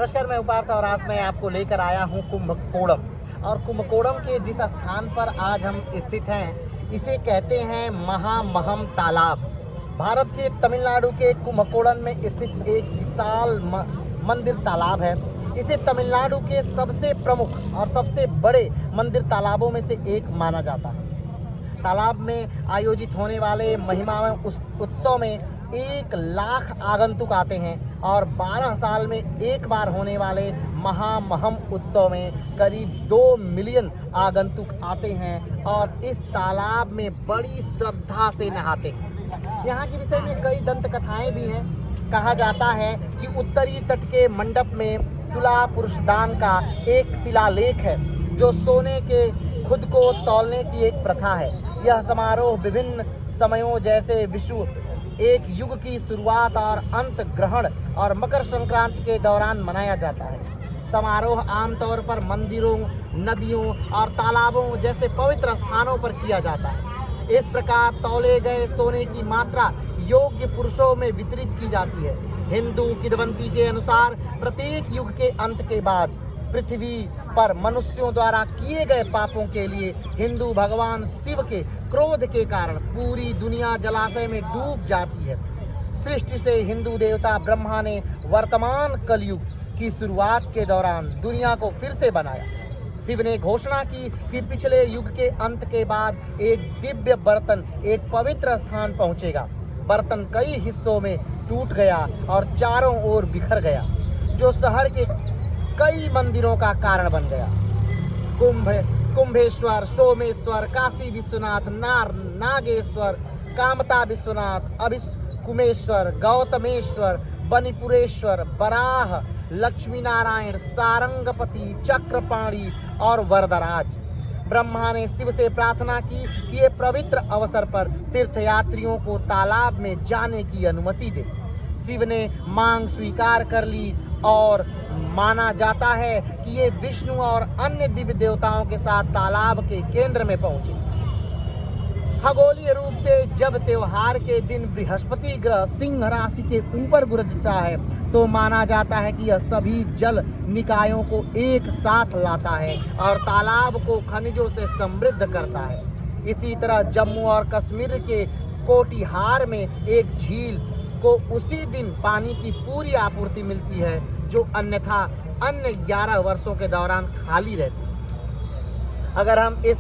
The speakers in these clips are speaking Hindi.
नमस्कार, मैं उपार्थ और आज मैं आपको लेकर आया हूँ कुंभकोणम। और कुंभकोणम के जिस स्थान पर आज हम स्थित हैं, इसे कहते हैं महामहम तालाब। भारत के तमिलनाडु के कुंभकोणम में स्थित एक विशाल मंदिर तालाब है। इसे तमिलनाडु के सबसे प्रमुख और सबसे बड़े मंदिर तालाबों में से एक माना जाता है। तालाब में आयोजित होने वाले महिमामय उत्सव में 1 लाख आगंतुक आते हैं और 12 साल में एक बार होने वाले महामहम उत्सव में करीब 2 मिलियन आगंतुक आते हैं और इस तालाब में बड़ी श्रद्धा से नहाते हैं। यहाँ के विषय में कई दंत कथाएँ भी हैं। कहा जाता है कि उत्तरी तट के मंडप में तुला पुरुषदान का एक शिलालेख है, जो सोने के खुद को तौलने की एक प्रथा है। यह समारोह विभिन्न समयों जैसे विषु एक युग की शुरुआत और अंत ग्रहण और मकर संक्रांति के दौरान मनाया जाता है। समारोह आमतौर पर मंदिरों, नदियों और तालाबों जैसे पवित्र स्थानों पर किया जाता है। इस प्रकार तौले गए सोने की मात्रा योग्य पुरुषों में वितरित की जाती है। हिंदू किंवदंती के अनुसार प्रत्येक युग के अंत के बाद पृथ्वी पर मनुष्यों द्वारा किए गए पापों के लिए हिंदू भगवान शिव के क्रोध के कारण पूरी दुनिया जलाशय में डूब जाती है। सृष्टि से हिंदू देवता ब्रह्मा ने वर्तमान कलयुग की शुरुआत के दौरान दुनिया को फिर से बनाया। शिव ने घोषणा की कि पिछले युग के अंत के बाद एक दिव्य बर्तन एक पवित्र स्थान पहुंचेगा। बर्तन कई हिस्सों में टूट गया और चारों ओर बिखर गया, जो शहर के कई मंदिरों का कारण बन गया। कुंभेश्वर, सोमेश्वर, काशी विश्वनाथ, नागेश्वर, कामता विश्वनाथ, अभिकुमेश्वर, गौतमेश्वर, बनिपुरेश्वर, बराह, लक्ष्मी नारायण, सारंगपति, चक्रपाणी और वरदराज। ब्रह्मा ने शिव से प्रार्थना की कि ये पवित्र अवसर पर तीर्थयात्रियों को तालाब में जाने की अनुमति दे। शिव ने मांग स्वीकार कर ली और माना जाता है कि ये विष्णु और अन्य दिव्य देवताओं के साथ तालाब के केंद्र में पहुंचे। खगोलीय रूप से जब त्योहार के दिन बृहस्पति ग्रह सिंह राशि के ऊपर गुजरता है, तो माना जाता है कि यह सभी जल निकायों को एक साथ लाता है और तालाब को खनिजों से समृद्ध करता है। इसी तरह जम्मू और कश्मीर के कोटिहार में एक झील को उसी दिन पानी की पूरी आपूर्ति मिलती है, जो अन्यथा अन्य 11 वर्षों के दौरान खाली रहती। अगर हम इस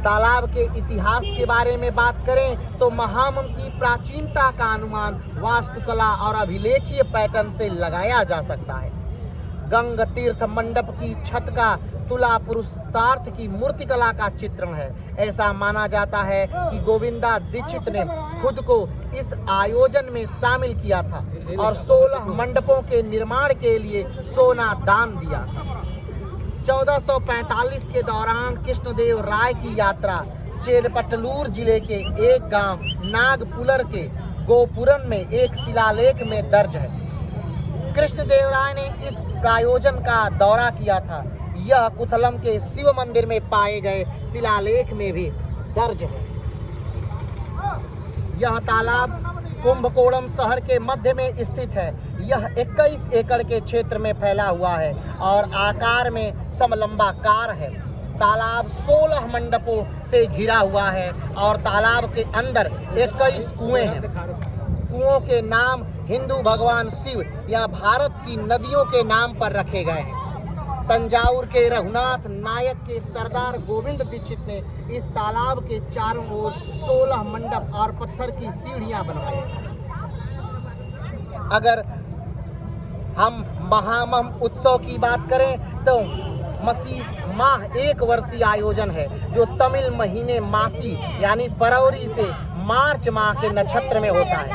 तालाब के इतिहास के बारे में बात करें, तो महामहम की प्राचीनता का अनुमान वास्तुकला और अभिलेखीय पैटर्न से लगाया जा सकता है। गंग तीर्थ मंडप की छत का तुला पुरुषार्थ की मूर्तिकला का चित्रण है। ऐसा माना जाता है कि गोविंदा दीक्षित ने खुद को इस आयोजन में शामिल किया था और 16 मंडपों के निर्माण के लिए सोना दान दिया था। 1445 के दौरान कृष्णदेव राय की यात्रा चेलपटलूर जिले के एक गांव नागपुलर के गोपुरम में एक शिलालेख में दर्ज है। कृष्णदेव राय ने इस प्रायोजन का दौरा किया था। यह कुथलम के शिव मंदिर में पाए गए शिलालेख में भी दर्ज है। यह तालाब कुंभकोणम शहर के मध्य में स्थित है। यह 21 एकड़ के क्षेत्र में फैला हुआ है और आकार में समलंबाकार है। तालाब 16 मंडपों से घिरा हुआ है और तालाब के अंदर 21 कुएं हैं। कुओं के नाम हिंदू भगवान शिव या भारत की नदियों के नाम पर रखे गए हैं। तंजावुर के रघुनाथ नायक के सरदार गोविंद दीक्षित ने इस तालाब के चारों ओर 16 मंडप और पत्थर की सीढ़ियां बनवाई। अगर हम महामहम उत्सव की बात करें, तो मसीह माह 1 वर्षीय आयोजन है, जो तमिल महीने मासी यानी फरवरी से मार्च माह के नक्षत्र में होता है।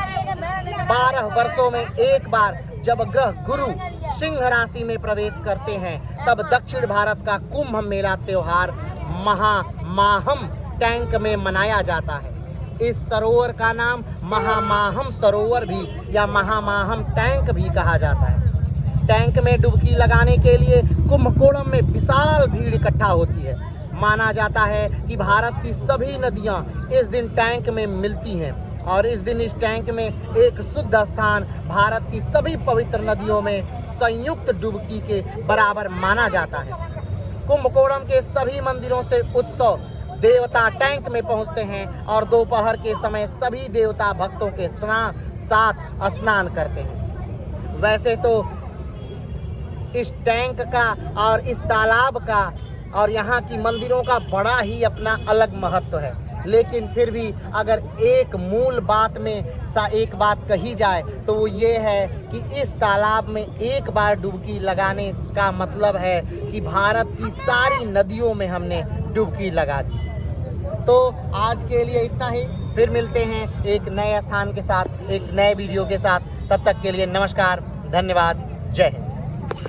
12 वर्षों में एक बार जब ग्रह गुरु सिंह राशि में प्रवेश करते हैं, तब दक्षिण भारत का कुंभ मेला त्योहार महामाहम टैंक में मनाया जाता है। इस सरोवर का नाम महामाहम सरोवर भी या महामाहम टैंक भी कहा जाता है। टैंक में डुबकी लगाने के लिए कुंभकोणम में विशाल भीड़ इकट्ठा होती है। माना जाता है कि भारत की सभी नदियां इस दिन टैंक में मिलती हैं और इस दिन इस टैंक में एक शुद्ध स्थान भारत की सभी पवित्र नदियों में संयुक्त डुबकी के बराबर माना जाता है। कुंभकोणम के सभी मंदिरों से उत्सव देवता टैंक में पहुंचते हैं और दोपहर के समय सभी देवता भक्तों के साथ स्नान करते हैं। वैसे तो इस टैंक का और इस तालाब का और यहाँ की मंदिरों का बड़ा ही अपना अलग महत्व है, लेकिन फिर भी अगर एक मूल बात में एक बात कही जाए तो वो ये है कि इस तालाब में एक बार डुबकी लगाने का मतलब है कि भारत की सारी नदियों में हमने डुबकी लगा दी। तो आज के लिए इतना ही, फिर मिलते हैं एक नए स्थान के साथ, एक नए वीडियो के साथ। तब तक के लिए नमस्कार, धन्यवाद, जय हिंद।